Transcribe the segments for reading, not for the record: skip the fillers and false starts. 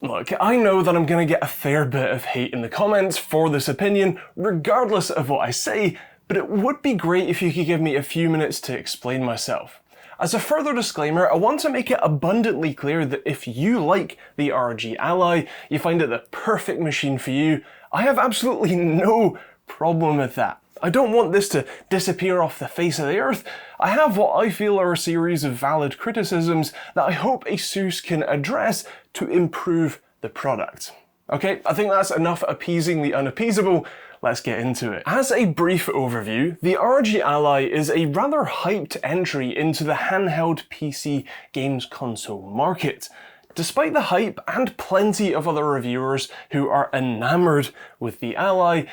Look, I know that I'm gonna get a fair bit of hate in the comments for this opinion, regardless of what I say, but it would be great if you could give me a few minutes to explain myself. As a further disclaimer, I want to make it abundantly clear that if you like the ROG Ally, you find it the perfect machine for you, I have absolutely no problem with that. I don't want this to disappear off the face of the earth. I have what I feel are a series of valid criticisms that I hope Asus can address to improve the product. Okay, I think that's enough appeasing the unappeasable. Let's get into it. As a brief overview, the ROG Ally is a rather hyped entry into the handheld PC games console market. Despite the hype and plenty of other reviewers who are enamored with the Ally,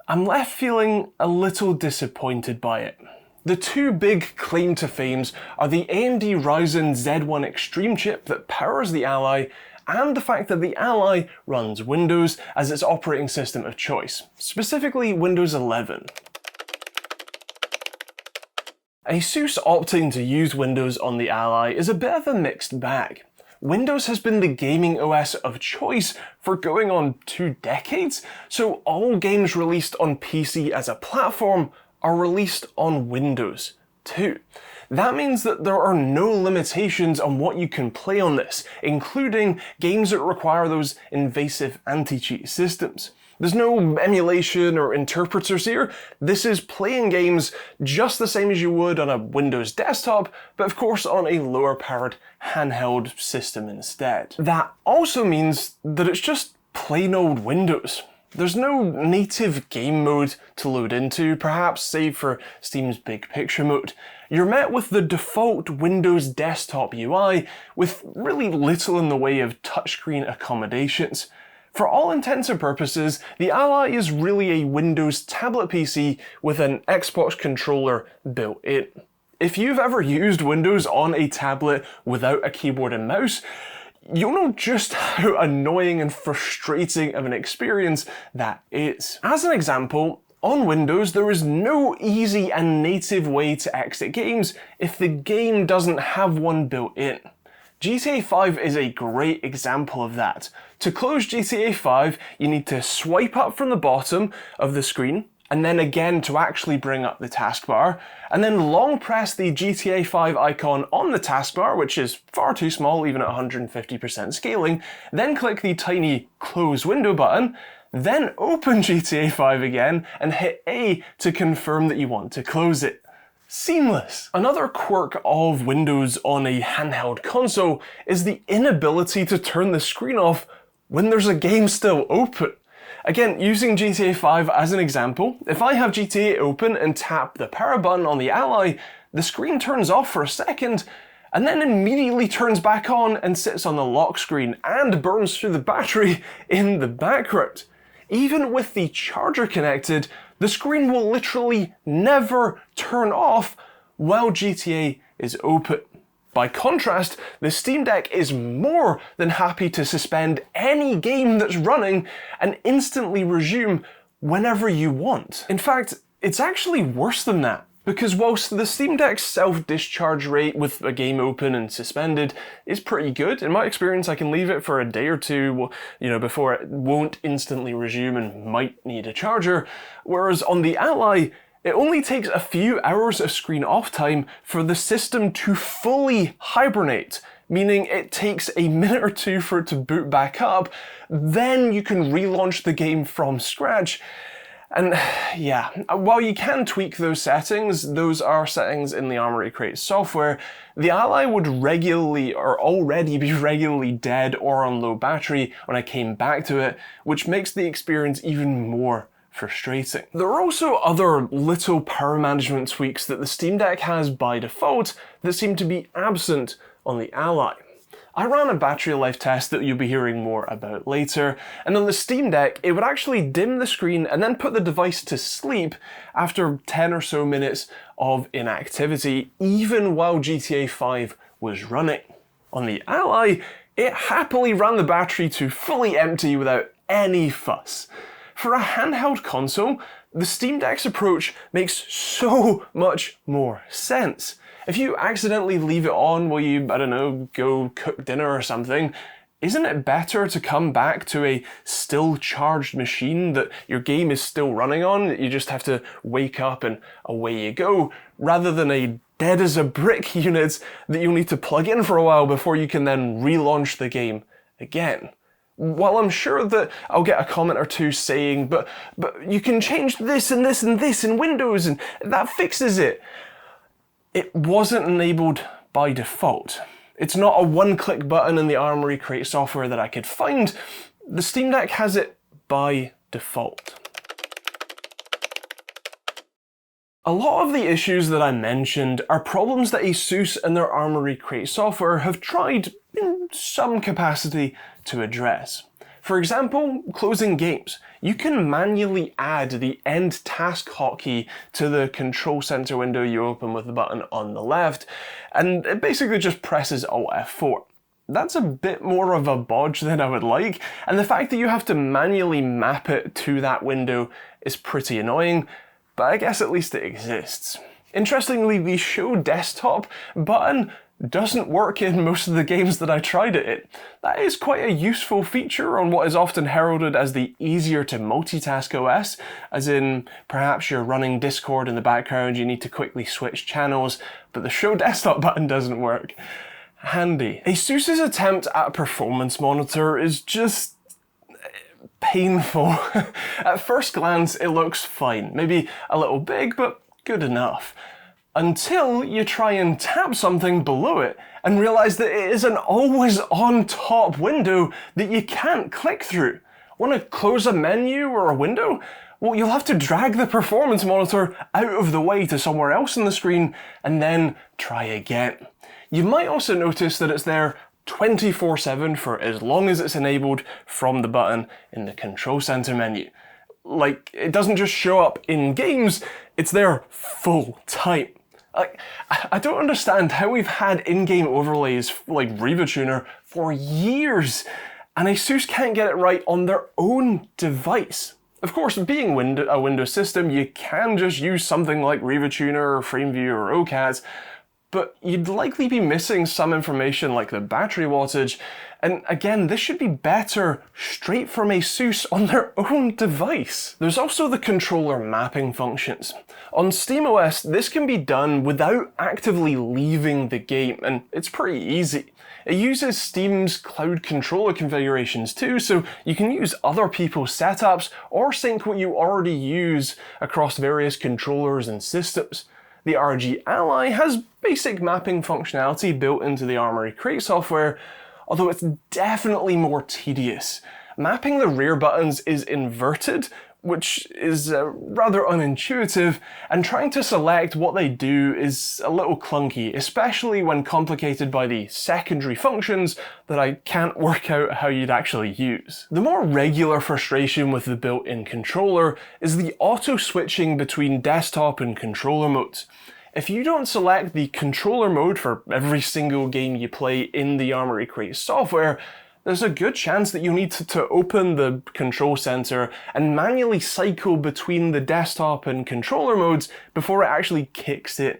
I'm left feeling a little disappointed by it. The two big claim to fames are the AMD Ryzen Z1 Extreme chip that powers the Ally, and the fact that the Ally runs Windows as its operating system of choice, specifically Windows 11. Asus opting to use Windows on the Ally is a bit of a mixed bag. Windows has been the gaming OS of choice for going on 2 decades, so all games released on PC as a platform are released on Windows too. That means that there are no limitations on what you can play on this, including games that require those invasive anti-cheat systems. There's no emulation or interpreters here. This is playing games just the same as you would on a Windows desktop, but of course on a lower powered handheld system instead. That also means that it's just plain old Windows. There's no native game mode to load into, perhaps save for Steam's big picture mode. You're met with the default Windows desktop UI with really little in the way of touchscreen accommodations. For all intents and purposes, the Ally is really a Windows tablet PC with an Xbox controller built in. If you've ever used Windows on a tablet without a keyboard and mouse, you'll know just how annoying and frustrating of an experience that is. As an example, on Windows there is no easy and native way to exit games if the game doesn't have one built in. GTA 5 is a great example of that. To close GTA 5, you need to swipe up from the bottom of the screen, and then again to actually bring up the taskbar, and then long press the GTA 5 icon on the taskbar, which is far too small even at 150% scaling, then click the tiny close window button, then open GTA 5 again and hit A to confirm that you want to close it. Seamless. Another quirk of Windows on a handheld console is the inability to turn the screen off when there's a game still open. Again, using GTA 5 as an example, if I have GTA open and tap the power button on the Ally, the screen turns off for a second and then immediately turns back on and sits on the lock screen and burns through the battery in the background. Even with the charger connected, the screen will literally never turn off while GTA is open. By contrast, the Steam Deck is more than happy to suspend any game that's running and instantly resume whenever you want. In fact, it's actually worse than that, because whilst the Steam Deck's self-discharge rate with a game open and suspended is pretty good, in my experience I can leave it for a day or two, before it won't instantly resume and might need a charger, whereas on the Ally, it only takes a few hours of screen off time for the system to fully hibernate, meaning it takes a minute or two for it to boot back up, then you can relaunch the game from scratch. And yeah, while you can tweak those settings, those are settings in the Armoury Crate software, the Ally would regularly or already be regularly dead or on low battery when I came back to it, which makes the experience even more frustrating. There are also other little power management tweaks that the Steam Deck has by default that seem to be absent on the Ally. I ran a battery life test that you'll be hearing more about later, and on the Steam Deck it would actually dim the screen and then put the device to sleep after 10 or so minutes of inactivity, even while GTA 5 was running. On the Ally, it happily ran the battery to fully empty without any fuss. For a handheld console, the Steam Deck's approach makes so much more sense. If you accidentally leave it on while you, go cook dinner or something, Isn't it better to come back to a still charged machine that your game is still running on, that you just have to wake up and away you go, rather than a dead as a brick unit that you'll need to plug in for a while before you can then relaunch the game again? While I'm sure that I'll get a comment or two saying, but you can change this and this and this in Windows and that fixes it. It wasn't enabled by default. It's not a one-click button in the Armoury Crate software that I could find. The Steam Deck has it by default. A lot of the issues that I mentioned are problems that Asus and their Armoury Crate software have tried in some capacity to address. For example, closing games. You can manually add the end task hotkey to the control center window you open with the button on the left, and it basically just presses Alt F4. That's a bit more of a bodge than I would like, and the fact that you have to manually map it to that window is pretty annoying, but I guess at least it exists. Interestingly, the Show Desktop button doesn't work in most of the games that I tried it in. That is quite a useful feature on what is often heralded as the easier to multitask OS, as in perhaps you're running Discord in the background, you need to quickly switch channels, but the Show Desktop button doesn't work. Handy. Asus's attempt at a performance monitor is just painful. At first glance it looks fine, maybe a little big, but good enough. Until you try and tap something below it and realize that it is an always on top window that you can't click through. Want to close a menu or a window? Well, you'll have to drag the performance monitor out of the way to somewhere else on the screen and then try again. You might also notice that it's there 24/7 for as long as it's enabled from the button in the control center menu. Like, it doesn't just show up in games, it's there full time. I don't understand how we've had in-game overlays like RivaTuner for years, and Asus can't get it right on their own device. Of course, being a Windows system, you can just use something like RivaTuner or FrameView or OCAD, but you'd likely be missing some information like the battery wattage, and again, this should be better straight from Asus on their own device. There's also the controller mapping functions. On SteamOS, this can be done without actively leaving the game, and it's pretty easy. It uses Steam's cloud controller configurations too, so you can use other people's setups or sync what you already use across various controllers and systems. The ROG Ally has basic mapping functionality built into the Armoury Crate software, although it's definitely more tedious. Mapping the rear buttons is inverted, which is rather unintuitive, and trying to select what they do is a little clunky, especially when complicated by the secondary functions that I can't work out how you'd actually use. The more regular frustration with the built-in controller is the auto-switching between desktop and controller modes. If you don't select the controller mode for every single game you play in the Armoury Crate software, there's a good chance that you'll need to open the control center and manually cycle between the desktop and controller modes before it actually kicks in.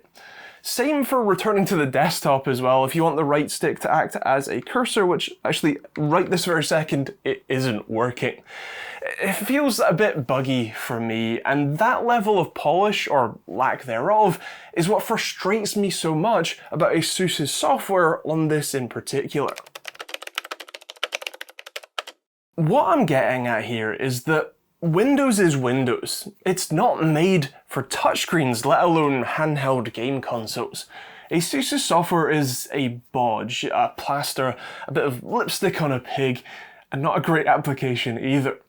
Same for returning to the desktop as well if you want the right stick to act as a cursor, which actually right this very second it isn't working. It feels a bit buggy for me, and that level of polish, or lack thereof, is what frustrates me so much about Asus's software on this in particular. What I'm getting at here is that Windows is Windows. It's not made for touchscreens, let alone handheld game consoles. Asus's software is a bodge, a plaster, a bit of lipstick on a pig, and not a great application either.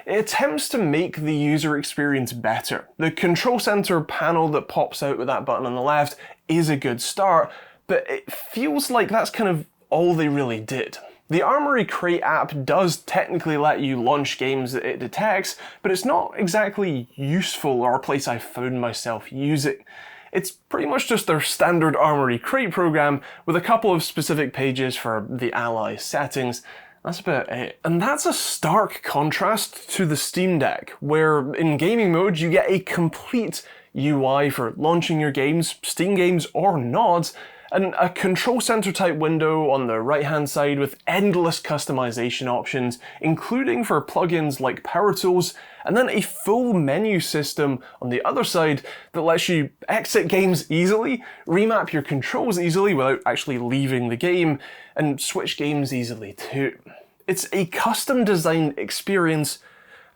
It attempts to make the user experience better. The control center panel that pops out with that button on the left is a good start, but it feels like that's kind of all they really did. The Armoury Crate app does technically let you launch games that it detects, but it's not exactly useful or a place I've found myself using. It's pretty much just their standard Armoury Crate program with a couple of specific pages for the Ally settings. That's about it. And that's a stark contrast to the Steam Deck, where in gaming mode you get a complete UI for launching your games, Steam games or not, and a control center type window on the right hand side with endless customization options, including for plugins like power tools, and then a full menu system on the other side that lets you exit games easily, remap your controls easily without actually leaving the game, and switch games easily too. It's a custom designed experience,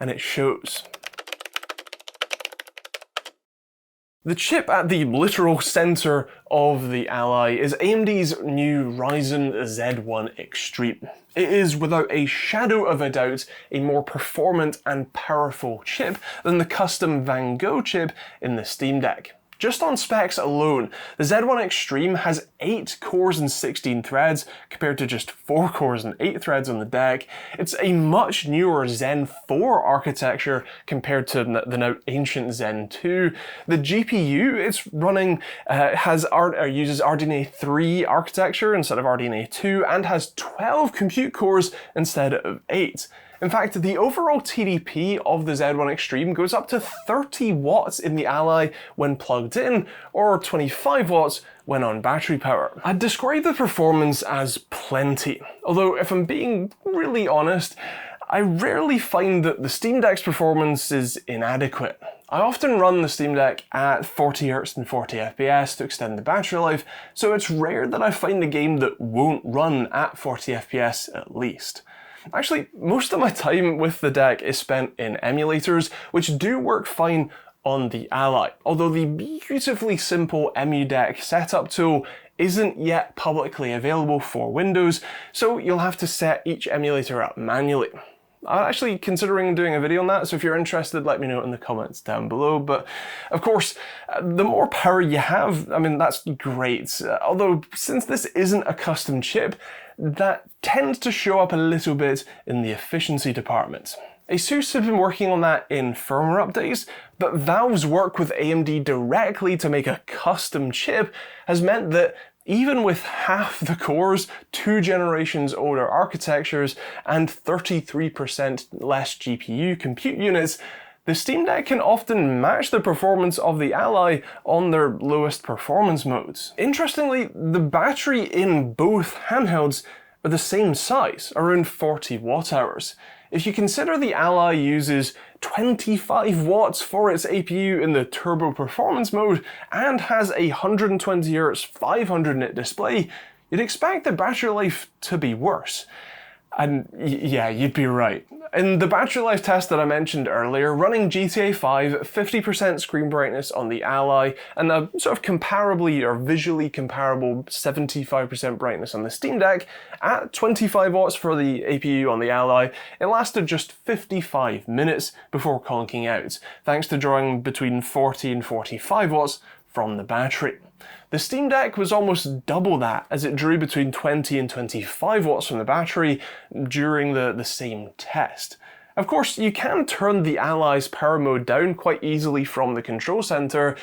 and it shows. The chip at the literal center of the Ally is AMD's new Ryzen Z1 Extreme. It is, without a shadow of a doubt, a more performant and powerful chip than the custom Van Gogh chip in the Steam Deck. Just on specs alone, the Z1 Extreme has 8 cores and 16 threads, compared to just 4 cores and 8 threads on the deck. It's a much newer Zen 4 architecture compared to the now ancient Zen 2. The GPU it's running uses RDNA 3 architecture instead of RDNA 2, and has 12 compute cores instead of 8. In fact, the overall TDP of the Z1 Extreme goes up to 30 watts in the Ally when plugged in, or 25 watts when on battery power. I'd describe the performance as plenty, although if I'm being really honest, I rarely find that the Steam Deck's performance is inadequate. I often run the Steam Deck at 40Hz and 40fps to extend the battery life, so it's rare that I find a game that won't run at 40fps at least. Actually, most of my time with the deck is spent in emulators, which do work fine on the Ally, although the beautifully simple EmuDeck setup tool isn't yet publicly available for Windows, so you'll have to set each emulator up manually. I'm actually considering doing a video on that, so if you're interested, let me know in the comments down below. But of course, the more power you have, I mean, that's great. Although, since this isn't a custom chip, that tends to show up a little bit in the efficiency department. Asus have been working on that in firmware updates, but Valve's work with AMD directly to make a custom chip has meant that even with half the cores, 2 generations older architectures, and 33% less GPU compute units, the Steam Deck can often match the performance of the Ally on their lowest performance modes. Interestingly, the battery in both handhelds are the same size, around 40 watt hours. If you consider the Ally uses 25 watts for its APU in the turbo performance mode and has a 120Hz 500 nit display, you'd expect the battery life to be worse. And yeah, you'd be right. In the battery life test that I mentioned earlier, running GTA 5 at 50% screen brightness on the Ally and a sort of comparably or visually comparable 75% brightness on the Steam Deck at 25 watts for the APU on the Ally, it lasted just 55 minutes before conking out, thanks to drawing between 40 and 45 watts from the battery. The Steam Deck was almost double that, as it drew between 20 and 25 watts from the battery during the same test. Of course, you can turn the Ally's power mode down quite easily from the control center,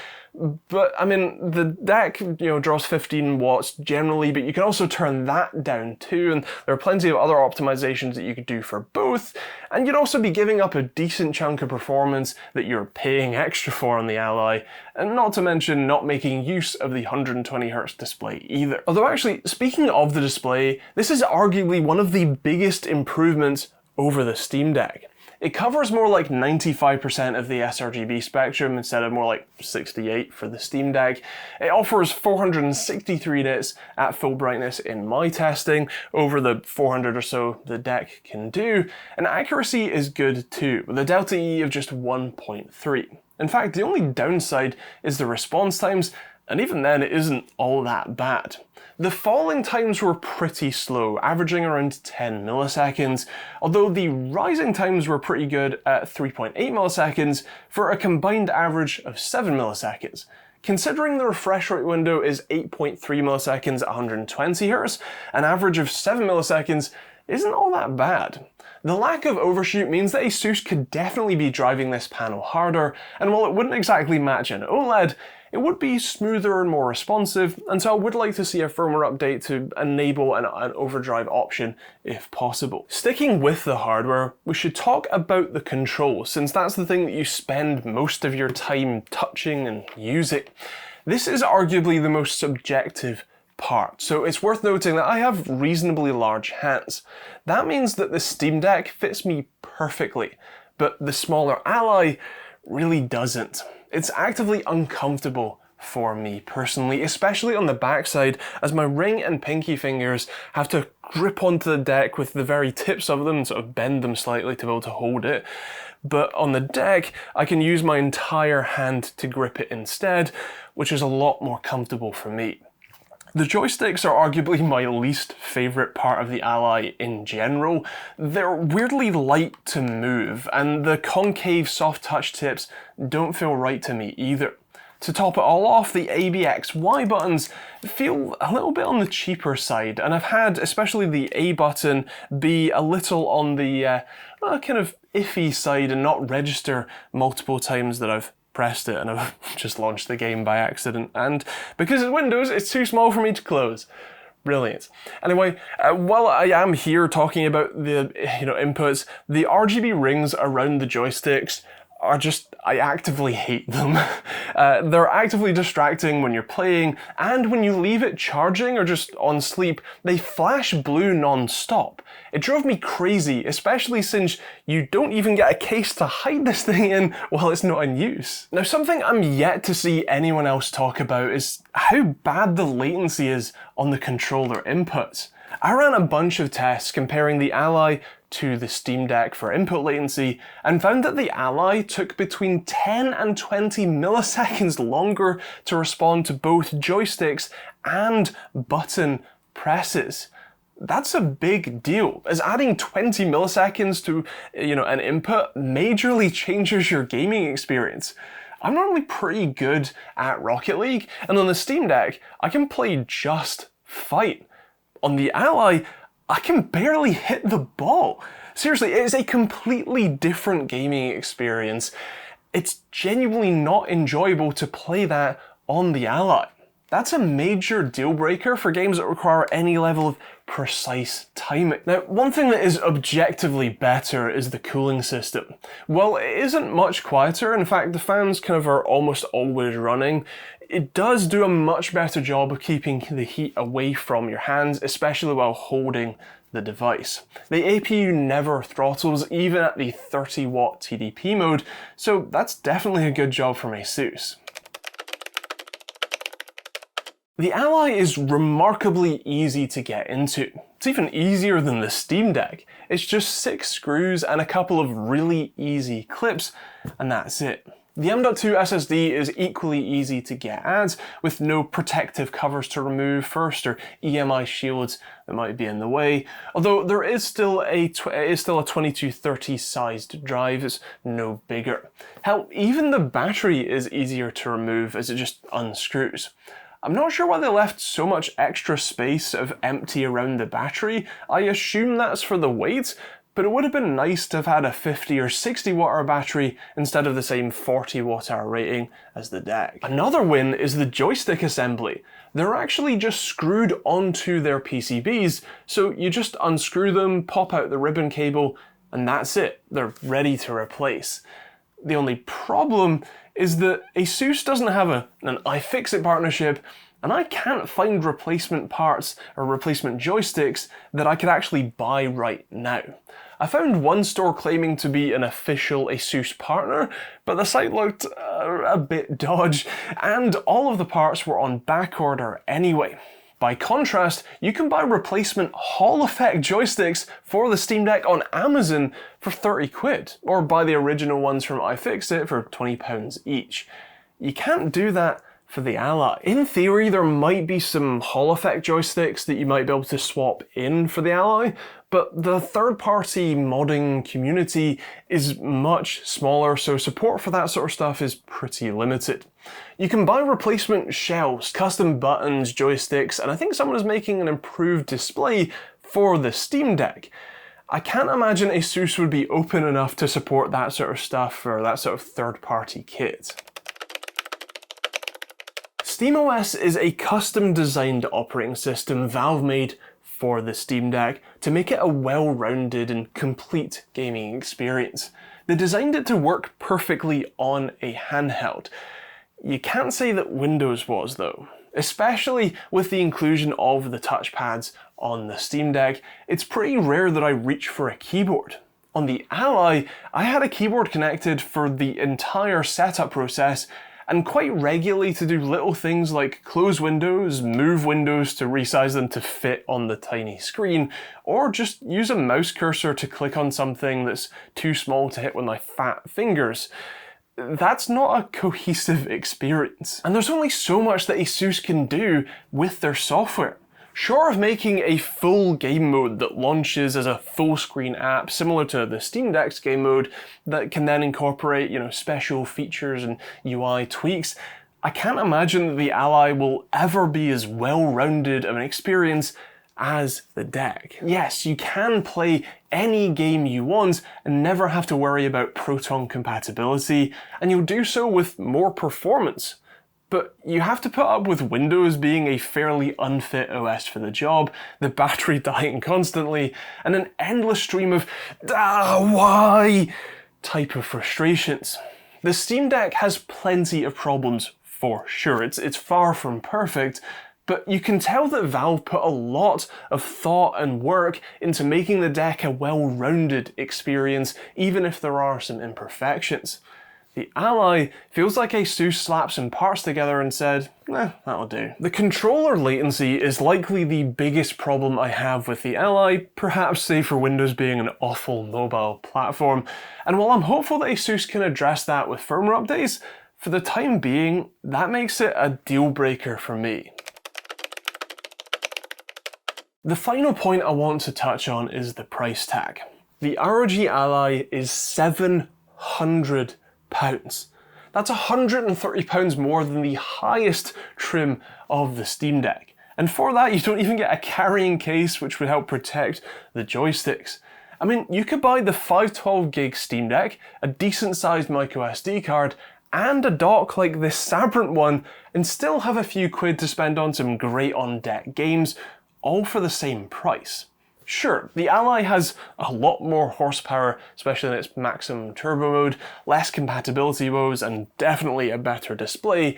but I mean, the deck, draws 15 watts generally, but you can also turn that down too, and there are plenty of other optimizations that you could do for both, and you'd also be giving up a decent chunk of performance that you're paying extra for on the Ally, and not to mention not making use of the 120Hz display either. Although actually, speaking of the display, this is arguably one of the biggest improvements over the Steam Deck. It covers more like 95% of the sRGB spectrum instead of more like 68 for the Steam Deck. It offers 463 nits at full brightness in my testing, over the 400 or so the deck can do, and accuracy is good too, with a delta E of just 1.3. In fact, the only downside is the response times, and even then it isn't all that bad. The falling times were pretty slow, averaging around 10 milliseconds, although the rising times were pretty good at 3.8 milliseconds for a combined average of 7 milliseconds. Considering the refresh rate window is 8.3 milliseconds at 120Hz, an average of 7 milliseconds isn't all that bad. The lack of overshoot means that Asus could definitely be driving this panel harder, and while it wouldn't exactly match an OLED, it would be smoother and more responsive, and so I would like to see a firmware update to enable an overdrive option if possible. Sticking with the hardware, we should talk about the controls, since that's the thing that you spend most of your time touching and using. This is arguably the most subjective apart. So it's worth noting that I have reasonably large hands. That means that the Steam Deck fits me perfectly, but the smaller Ally really doesn't. It's actively uncomfortable for me personally, especially on the backside, as my ring and pinky fingers have to grip onto the deck with the very tips of them and sort of bend them slightly to be able to hold it. But on the deck, I can use my entire hand to grip it instead, which is a lot more comfortable for me. The joysticks are arguably my least favourite part of the Ally in general. They're weirdly light to move, and the concave soft touch tips don't feel right to me either. To top it all off, the ABXY buttons feel a little bit on the cheaper side, and I've had especially the A button be a little on the kind of iffy side and not register multiple times that I've pressed it and I've just launched the game by accident, and because it's Windows, it's too small for me to close. Brilliant. Anyway, while I am here talking about the inputs, the RGB rings around the joysticks are just, I actively hate them. They're actively distracting when you're playing, and when you leave it charging or just on sleep, they flash blue non-stop. It drove me crazy, especially since you don't even get a case to hide this thing in while it's not in use. Now, something I'm yet to see anyone else talk about is how bad the latency is on the controller inputs. I ran a bunch of tests comparing the Ally to the Steam Deck for input latency and found that the Ally took between 10 and 20 milliseconds longer to respond to both joysticks and button presses. That's a big deal, as adding 20 milliseconds to an input majorly changes your gaming experience. I'm normally pretty good at Rocket League, and on the Steam Deck, I can play just fine. On the Ally, I can barely hit the ball. Seriously, it is a completely different gaming experience. It's genuinely not enjoyable to play that on the Ally. That's a major deal breaker for games that require any level of precise timing. Now, one thing that is objectively better is the cooling system. While it isn't much quieter, in fact the fans kind of are almost always running, it does do a much better job of keeping the heat away from your hands, especially while holding the device. The APU never throttles, even at the 30-watt TDP mode, so that's definitely a good job from Asus. The Ally is remarkably easy to get into. It's even easier than the Steam Deck. It's just 6 screws and a couple of really easy clips, and that's it. The M.2 SSD is equally easy to get at, with no protective covers to remove first or EMI shields that might be in the way, although there is still a 2230 sized drive. It's no bigger. Hell, even the battery is easier to remove as it just unscrews. I'm not sure why they left so much extra space of empty around the battery. I assume that's for the weight, but it would have been nice to have had a 50 or 60 watt hour battery instead of the same 40 watt hour rating as the deck. Another win is the joystick assembly. They're actually just screwed onto their PCBs, so you just unscrew them, pop out the ribbon cable, and that's it. They're ready to replace. The only problem is that Asus doesn't have an iFixit partnership, and I can't find replacement parts or replacement joysticks that I could actually buy right now. I found one store claiming to be an official Asus partner, but the site looked a bit dodgy, and all of the parts were on back order anyway. By contrast, you can buy replacement Hall Effect joysticks for the Steam Deck on Amazon for 30 quid, or buy the original ones from iFixit for £20 each. You can't do that for the Ally. In theory, there might be some Hall Effect joysticks that you might be able to swap in for the Ally, but the third-party modding community is much smaller, so support for that sort of stuff is pretty limited. You can buy replacement shells, custom buttons, joysticks, and I think someone is making an improved display for the Steam Deck. I can't imagine Asus would be open enough to support that sort of stuff or that sort of third-party kit. SteamOS is a custom-designed operating system Valve made for the Steam Deck to make it a well-rounded and complete gaming experience. They designed it to work perfectly on a handheld. You can't say that Windows was, though. Especially with the inclusion of the touchpads on the Steam Deck, it's pretty rare that I reach for a keyboard. On the Ally, I had a keyboard connected for the entire setup process, and quite regularly to do little things like close windows, move windows to resize them to fit on the tiny screen, or just use a mouse cursor to click on something that's too small to hit with my fat fingers. That's not a cohesive experience. And there's only so much that Asus can do with their software. Short of making a full game mode that launches as a full screen app similar to the Steam Deck's game mode that can then incorporate, special features and UI tweaks, I can't imagine that the Ally will ever be as well-rounded of an experience as the Deck. Yes, you can play any game you want and never have to worry about Proton compatibility, and you'll do so with more performance. But you have to put up with Windows being a fairly unfit OS for the job, the battery dying constantly, and an endless stream of why type of frustrations. The Steam Deck has plenty of problems for sure. It's far from perfect, but you can tell that Valve put a lot of thought and work into making the Deck a well-rounded experience, even if there are some imperfections. The Ally feels like Asus slapped some parts together and said, that'll do. The controller latency is likely the biggest problem I have with the Ally, perhaps save for Windows being an awful mobile platform. And while I'm hopeful that Asus can address that with firmware updates, for the time being, that makes it a deal breaker for me. The final point I want to touch on is the price tag. The ROG Ally is £700. That's £130 more than the highest trim of the Steam Deck. And for that, you don't even get a carrying case which would help protect the joysticks. I mean, you could buy the 512GB Steam Deck, a decent sized microSD card, and a dock like this Sabrent one, and still have a few quid to spend on some great on-deck games, all for the same price. Sure, the Ally has a lot more horsepower, especially in its maximum turbo mode, less compatibility woes, and definitely a better display,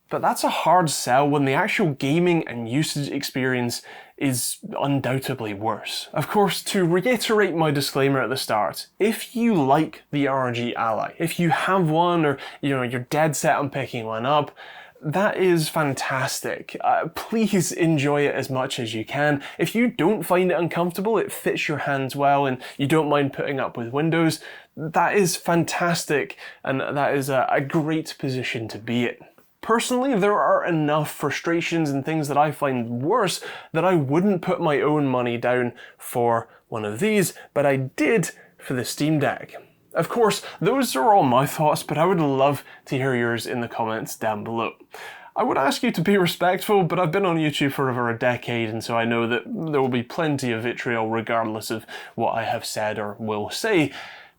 but that's a hard sell when the actual gaming and usage experience is undoubtedly worse. Of course, to reiterate my disclaimer at the start, if you like the ROG Ally, if you have one or you're dead set on picking one up, that is fantastic. Please enjoy it as much as you can. If you don't find it uncomfortable, it fits your hands well, and you don't mind putting up with Windows, that is fantastic, and that is a great position to be in. Personally, there are enough frustrations and things that I find worse that I wouldn't put my own money down for one of these, but I did for the Steam Deck. Of course, those are all my thoughts, but I would love to hear yours in the comments down below. I would ask you to be respectful, but I've been on YouTube for over a decade, and so I know that there will be plenty of vitriol regardless of what I have said or will say,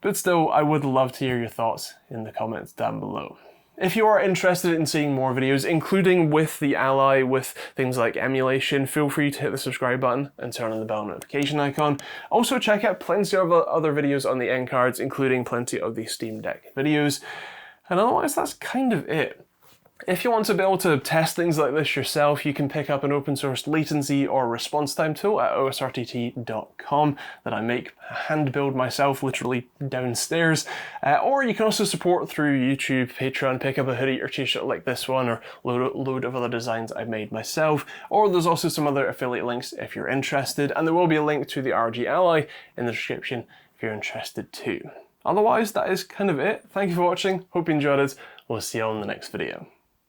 but still, I would love to hear your thoughts in the comments down below. If you are interested in seeing more videos, including with the Ally, with things like emulation, feel free to hit the subscribe button and turn on the bell notification icon. Also check out plenty of other videos on the end cards, including plenty of the Steam Deck videos. And otherwise, that's kind of it. If you want to be able to test things like this yourself, you can pick up an open source latency or response time tool at osrtt.com that I make hand build myself, literally downstairs. Or you can also support through YouTube, Patreon, pick up a hoodie or t-shirt like this one, or load of other designs I've made myself. Or there's also some other affiliate links if you're interested, and there will be a link to the ROG Ally in the description if you're interested too. Otherwise, that is kind of it. Thank you for watching, hope you enjoyed it. We'll see you on the next video.